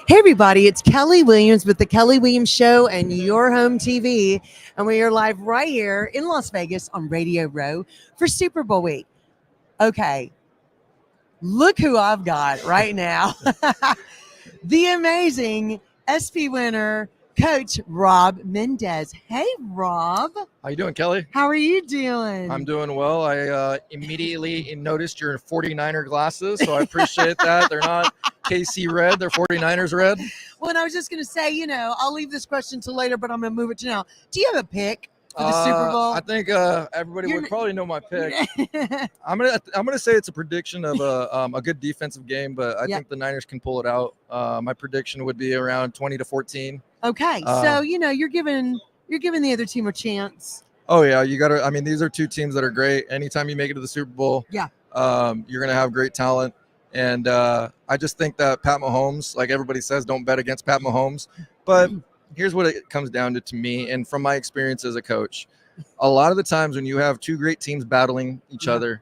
Hey, everybody, it's Kelly Williams with The Kelly Williams Show and your home TV. And we are live right here in Las Vegas on Radio Row for Super Bowl week. Okay, look who I've got right now. The amazing SP winner, Coach Rob Mendez. Hey, Rob. How you doing, Kelly? How are you doing? I'm doing well. I immediately noticed your 49er glasses, so I appreciate that. They're not KC red, they're 49ers red. Well, and I was just going to say, I'll leave this question till later, but I'm going to move it to now. Do you have a pick for the Super Bowl? I think everybody would probably know my pick. I'm gonna say it's a prediction of a good defensive game, but I think the Niners can pull it out. My prediction would be around 20-14. Okay, so you're giving the other team a chance. Oh yeah, you got to. I mean, these are two teams that are great. Anytime you make it to the Super Bowl, you're gonna have great talent. And I just think that Pat Mahomes, like everybody says, don't bet against Pat Mahomes. But here's what it comes down to me, and from my experience as a coach, a lot of the times when you have two great teams battling each other,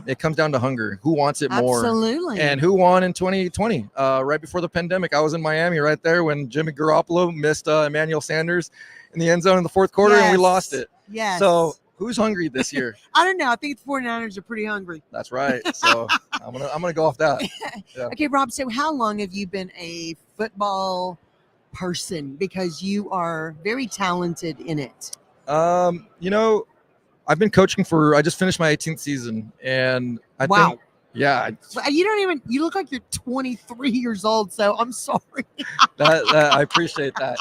it comes down to hunger. Who wants it more? Absolutely. And who won in 2020? Right before the pandemic, I was in Miami right there when Jimmy Garoppolo missed Emmanuel Sanders in the end zone in the fourth quarter, and we lost it. Yes. So who's hungry this year? I don't know. I think the 49ers are pretty hungry. That's right. So I'm gonna go off that. Yeah. Okay, Rob, so how long have you been a football person? Because you are very talented in it. I've been coaching I just finished my 18th season, and I think, yeah. You look like you're 23 years old, so I'm sorry. that I appreciate that.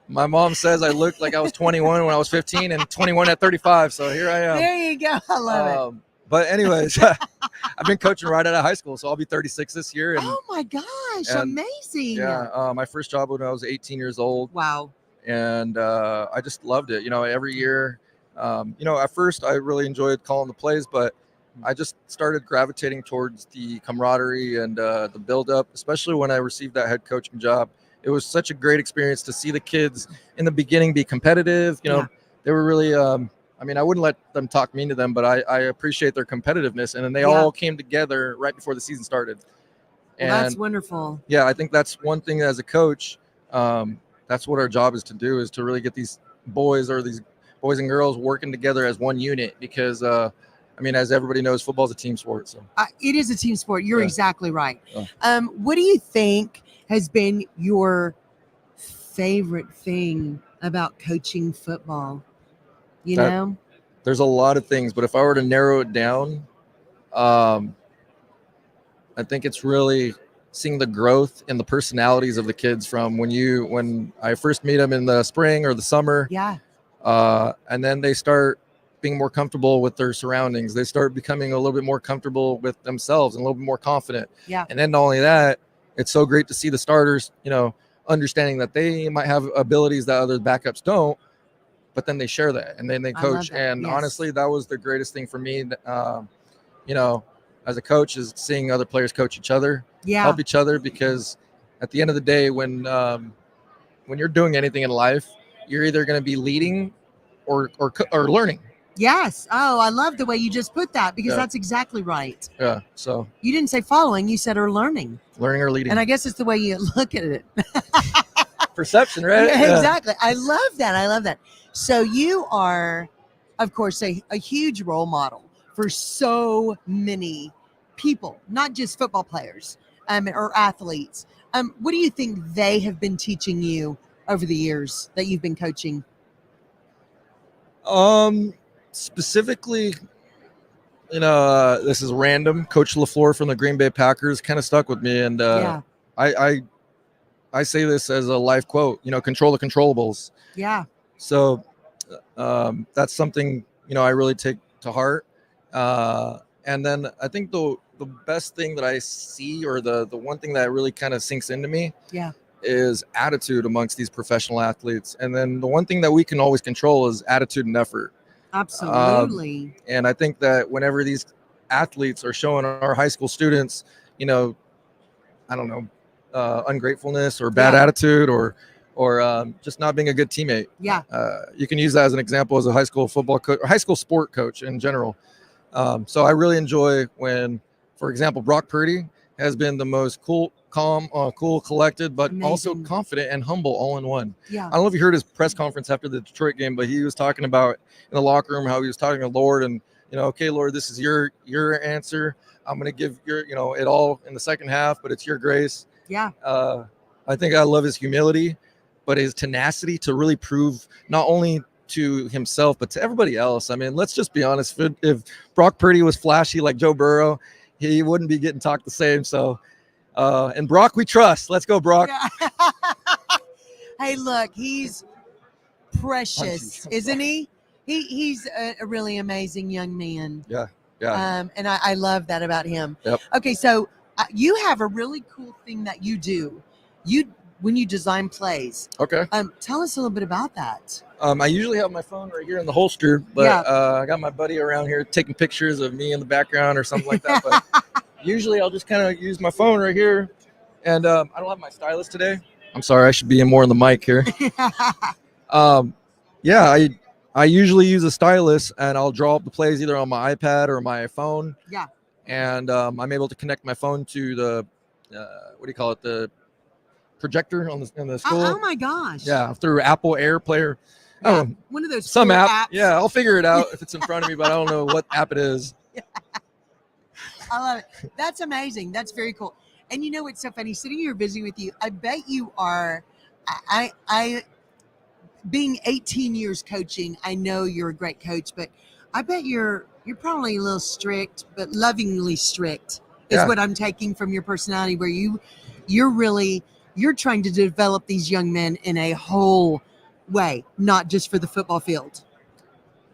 My mom says I looked like I was 21 when I was 15 and 21 at 35. So here I am. There you go. I love it. But anyways, I've been coaching right out of high school. So I'll be 36 this year. And, oh my gosh. Amazing. Yeah. My first job when I was 18 years old. Wow. And I just loved it. Every year, at first I really enjoyed calling the plays, but I just started gravitating towards the camaraderie and the build-up, especially when I received that head coaching job. It was such a great experience to see the kids in the beginning be competitive. They were really, I wouldn't let them talk mean to them, but I appreciate their competitiveness. And then they all came together right before the season started. And that's wonderful. Yeah, I think that's one thing as a coach. That's what our job is to do, is to really get these boys and girls working together as one unit, because as everybody knows, football is a team sport. So it is a team sport. You're exactly right. What do you think has been your favorite thing about coaching football? There's a lot of things, but if I were to narrow it down, I think it's really seeing the growth in the personalities of the kids from when I first meet them in the spring or the summer. Yeah. And then they start being more comfortable with their surroundings. They start becoming a little bit more comfortable with themselves and a little bit more confident. Yeah. And then not only that, it's so great to see the starters, understanding that they might have abilities that other backups don't, but then they share that and then they coach. And honestly, that was the greatest thing for me, as a coach, is seeing other players coach each other, help each other, because at the end of the day, when you're doing anything in life, you're either going to be leading or learning. Yes. Oh, I love the way you just put that, because that's exactly right. Yeah. So you didn't say following, you said or learning. Learning or leading. And I guess it's the way you look at it. Perception, right? Yeah, exactly. I love that. So you are, of course, a huge role model for so many people, not just football players or athletes. What do you think they have been teaching you over the years that you've been coaching? Specifically, this is random. Coach LaFleur from the Green Bay Packers kind of stuck with me, and I say this as a life quote. Control the controllables. Yeah. So that's something I really take to heart. And then I think the best thing that I see, or the one thing that really kind of sinks into me, is attitude amongst these professional athletes. And then the one thing that we can always control is attitude and effort. Absolutely. And I think that whenever these athletes are showing our high school students, ungratefulness or bad attitude or just not being a good teammate. Yeah. You can use that as an example as a high school football coach or high school sport coach in general. So I really enjoy when, for example, Brock Purdy has been the most calm, cool, collected, but also Amazing. confident and humble all in one. Yeah. I don't know if you heard his press conference after the Detroit game, but he was talking about in the locker room how he was talking to Lord and, okay, Lord, this is your answer. I'm going to give your, it all in the second half, but it's your grace. Yeah. I think I love his humility, but his tenacity to really prove not only to himself, but to everybody else. I mean, let's just be honest. If Brock Purdy was flashy like Joe Burrow, he wouldn't be getting talked the same. So, and Brock, we trust. Let's go, Brock. Yeah. Hey, look, he's precious, isn't he? He's a really amazing young man. Yeah. And I love that about him. Yep. Okay, so you have a really cool thing that you do. When you design plays. Okay. Tell us a little bit about that. I usually have my phone right here in the holster, but Yeah. I got my buddy around here taking pictures of me in the background or something like that. But usually I'll just kind of use my phone right here. And I don't have my stylus today. I'm sorry, I should be more in the mic here. Yeah, I usually use a stylus and I'll draw up the plays either on my iPad or my phone. Yeah. And I'm able to connect my phone to the, what do you call it? The projector in the school. Oh my gosh. Yeah, through Apple AirPlay. Yeah, one of those some cool app. apps. Yeah, I'll figure it out if it's in front of me, but I don't know what app it is. I love it. That's amazing. That's very cool. And it's so funny sitting here visiting with you. I bet you are. I being 18 years coaching, I know you're a great coach, but I bet you're probably a little strict, but lovingly strict is what I'm taking from your personality. Where you're trying to develop these young men in a whole way, not just for the football field.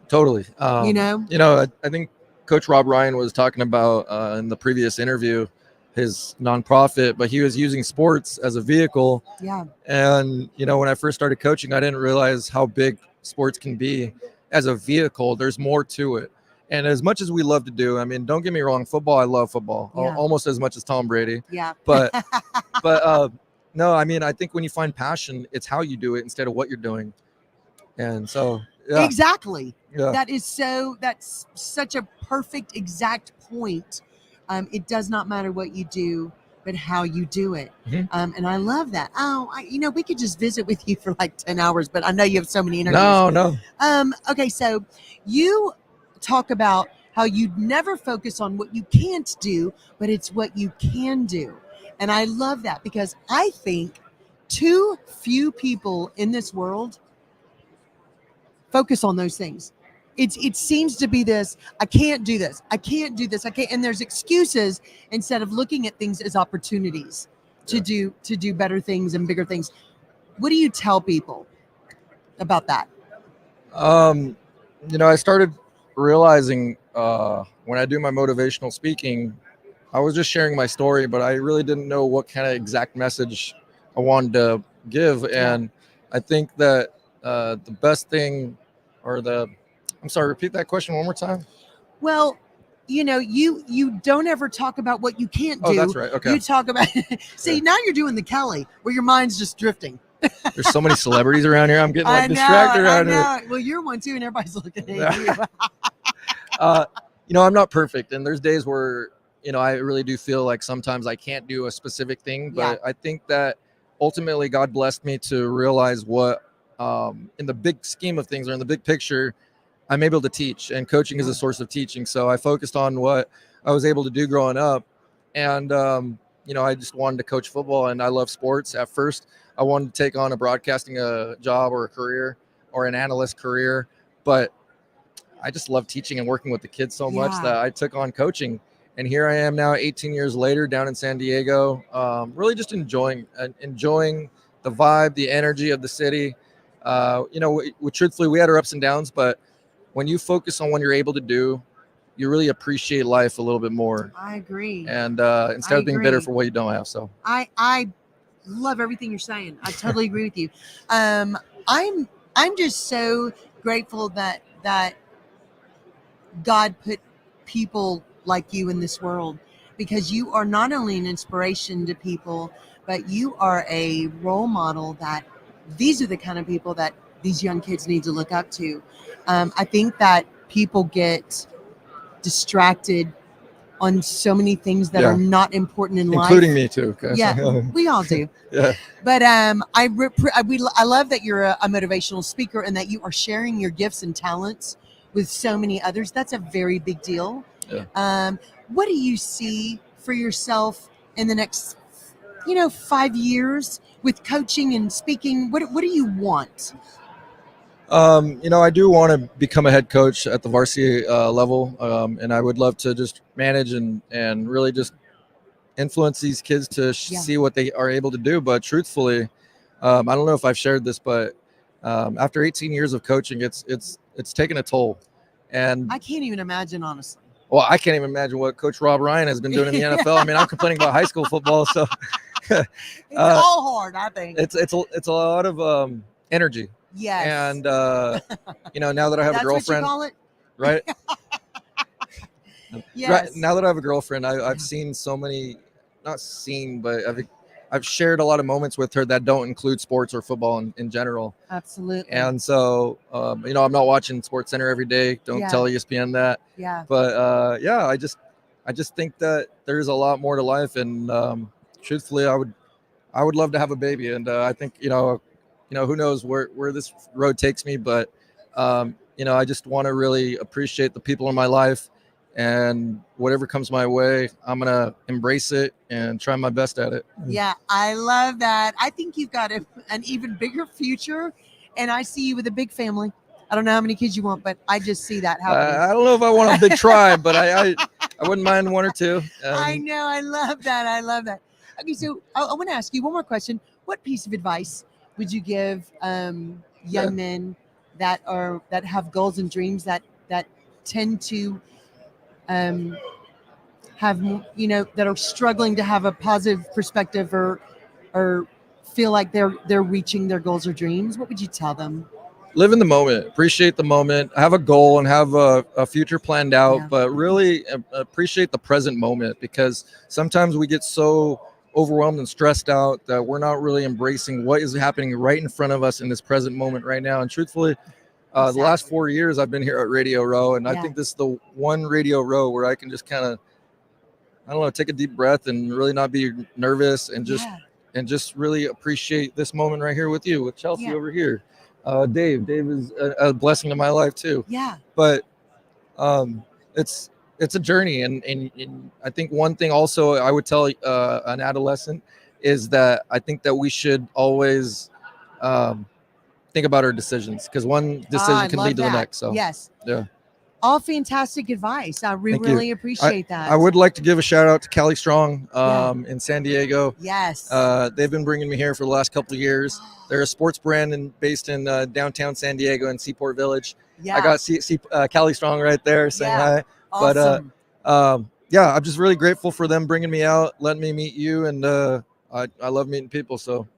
Totally. I think Coach Rob Ryan was talking about in the previous interview his nonprofit, but he was using sports as a vehicle. Yeah. And, when I first started coaching, I didn't realize how big sports can be as a vehicle. There's more to it. And as much as we love to do, I mean, don't get me wrong, football, I love football almost as much as Tom Brady. Yeah. But no, I mean, I think when you find passion, it's how you do it instead of what you're doing. And so, yeah. Exactly. Yeah. That's such a perfect, exact point. It does not matter what you do, but how you do it. Mm-hmm. And I love that. We could just visit with you for like 10 hours, but I know you have so many interviews. No. Okay. So you talk about how you never focus on what you can't do, but it's what you can do. And I love that because I think too few people in this world focus on those things. It seems to be this, I can't do this. I can't do this. I can't. And there's excuses instead of looking at things as opportunities to do better things and bigger things. What do you tell people about that? I started realizing when I do my motivational speaking, I was just sharing my story, but I really didn't know what kind of exact message I wanted to give. And I think that the best thing I'm sorry, repeat that question one more time. Well, you don't ever talk about what you can't do. Oh, that's right. Okay. You talk about, see, now you're doing the Kelly where your mind's just drifting. There's so many celebrities around here. I'm getting distracted around here. Well, you're one too, and everybody's looking at you. I'm not perfect. And there's days where, I really do feel like sometimes I can't do a specific thing, but I think that ultimately God blessed me to realize what, in the big scheme of things or in the big picture, I'm able to teach, and coaching is a source of teaching. So I focused on what I was able to do growing up. And, I just wanted to coach football, and I love sports. At first, I wanted to take on a broadcasting job or a career or an analyst career, but I just love teaching and working with the kids so much that I took on coaching. And here I am now 18 years later down in San Diego, really just enjoying the vibe, the energy of the city. Truthfully, we had our ups and downs, but when you focus on what you're able to do, you really appreciate life a little bit more. I agree. And instead of being bitter for what you don't have. So I love everything you're saying. I totally agree with you. I'm just so grateful that God put people like you in this world, because you are not only an inspiration to people, but you are a role model that these are the kind of people that these young kids need to look up to. I think that people get distracted on so many things that Yeah. are not important in including life. me too. Okay? Yeah, we all do. Yeah. But I love that you're a motivational speaker and that you are sharing your gifts and talents with so many others. That's a very big deal. Yeah. What do you see for yourself in the next, 5 years with coaching and speaking? What do you want? I do want to become a head coach at the varsity level, and I would love to just manage and really just influence these kids to Yeah. see what they are able to do. But truthfully, I don't know if I've shared this, but after 18 years of coaching, it's taken a toll. And I can't even imagine, honestly. well, I can't even imagine what Coach Rob Ryan has been doing in the NFL. I mean, I'm complaining about high school football, so It's all hard, I think. it's a lot of energy. Yes. And now that I have That's a girlfriend, what you call it? right? Yes. Right now that I have a girlfriend, I've seen so many, not seen, but I've shared a lot of moments with her that don't include sports or football in general. Absolutely. And so, I'm not watching Sports Center every day. Don't Yeah. tell ESPN that. Yeah. But I just think that there's a lot more to life, and truthfully, I would love to have a baby, and I think who knows where this road takes me, but I just want to really appreciate the people in my life, and whatever comes my way, I'm gonna embrace it and try my best at it. Yeah, I love that. I think you've got an even bigger future, and I see you with a big family. I don't know how many kids you want, but I just see that happening. I don't know if I want a big tribe, but I wouldn't mind one or two. I know. I love that. I love that. Okay, so I want to ask you one more question. What piece of advice would you give young men that have goals and dreams that tend to have that are struggling to have a positive perspective or feel like they're reaching their goals or dreams? What would you tell them? Live in the moment, appreciate the moment, have a goal and have a future planned out, Yeah. but really appreciate the present moment, because sometimes we get so overwhelmed and stressed out that we're not really embracing what is happening right in front of us in this present moment right now. And truthfully, the last 4 years I've been here at Radio Row, and I think this is the one Radio Row where I can just kind of, I don't know, take a deep breath and really not be nervous, and just really appreciate this moment right here with you, with Chelsea over here. Dave is a blessing to my life too. Yeah. But it's a journey, and I think one thing also I would tell an adolescent is that I think that we should always think about our decisions, because one decision can lead to the next. So yes. Yeah. All fantastic advice. I really appreciate that. I would like to give a shout out to Cali Strong in San Diego. Yes. They've been bringing me here for the last couple of years. They're a sports brand based in downtown San Diego and Seaport Village. Yeah. I got Cali Strong right there saying hi. Awesome. But I'm just really grateful for them bringing me out, letting me meet you, and I love meeting people. So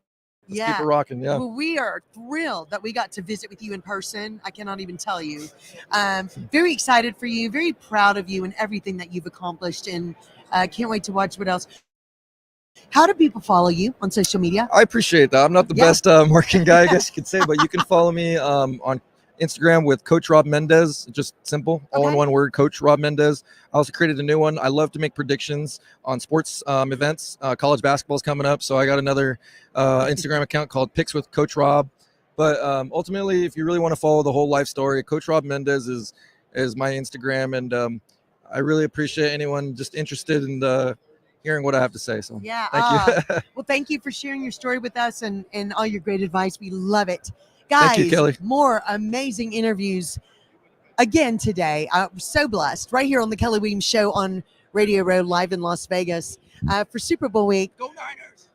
let's keep it rocking. Yeah. Well, we are thrilled that we got to visit with you in person. I cannot even tell you. Very excited for you, very proud of you and everything that you've accomplished, and can't wait to watch what else. How do people follow you on social media? I appreciate that. I'm not the best marketing guy, I guess you could say, but you can follow me on Instagram with Coach Rob Mendez. Just simple, all in one word, Coach Rob Mendez. I also created a new one. I love to make predictions on sports events. College basketball is coming up, so I got another Instagram account called Picks with Coach Rob. But ultimately, if you really want to follow the whole life story, Coach Rob Mendez is my Instagram, and I really appreciate anyone just interested in hearing what I have to say. So thank you. Well, thank you for sharing your story with us and all your great advice. We love it. Guys, thank you, Kelly. More amazing interviews again today. I'm so blessed right here on the Kelly Williams Show on Radio Row, live in Las Vegas for Super Bowl week. Go Niners!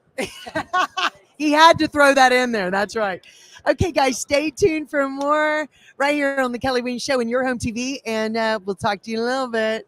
He had to throw that in there. That's right. Okay, guys, stay tuned for more right here on the Kelly Williams Show in your home TV, and we'll talk to you in a little bit.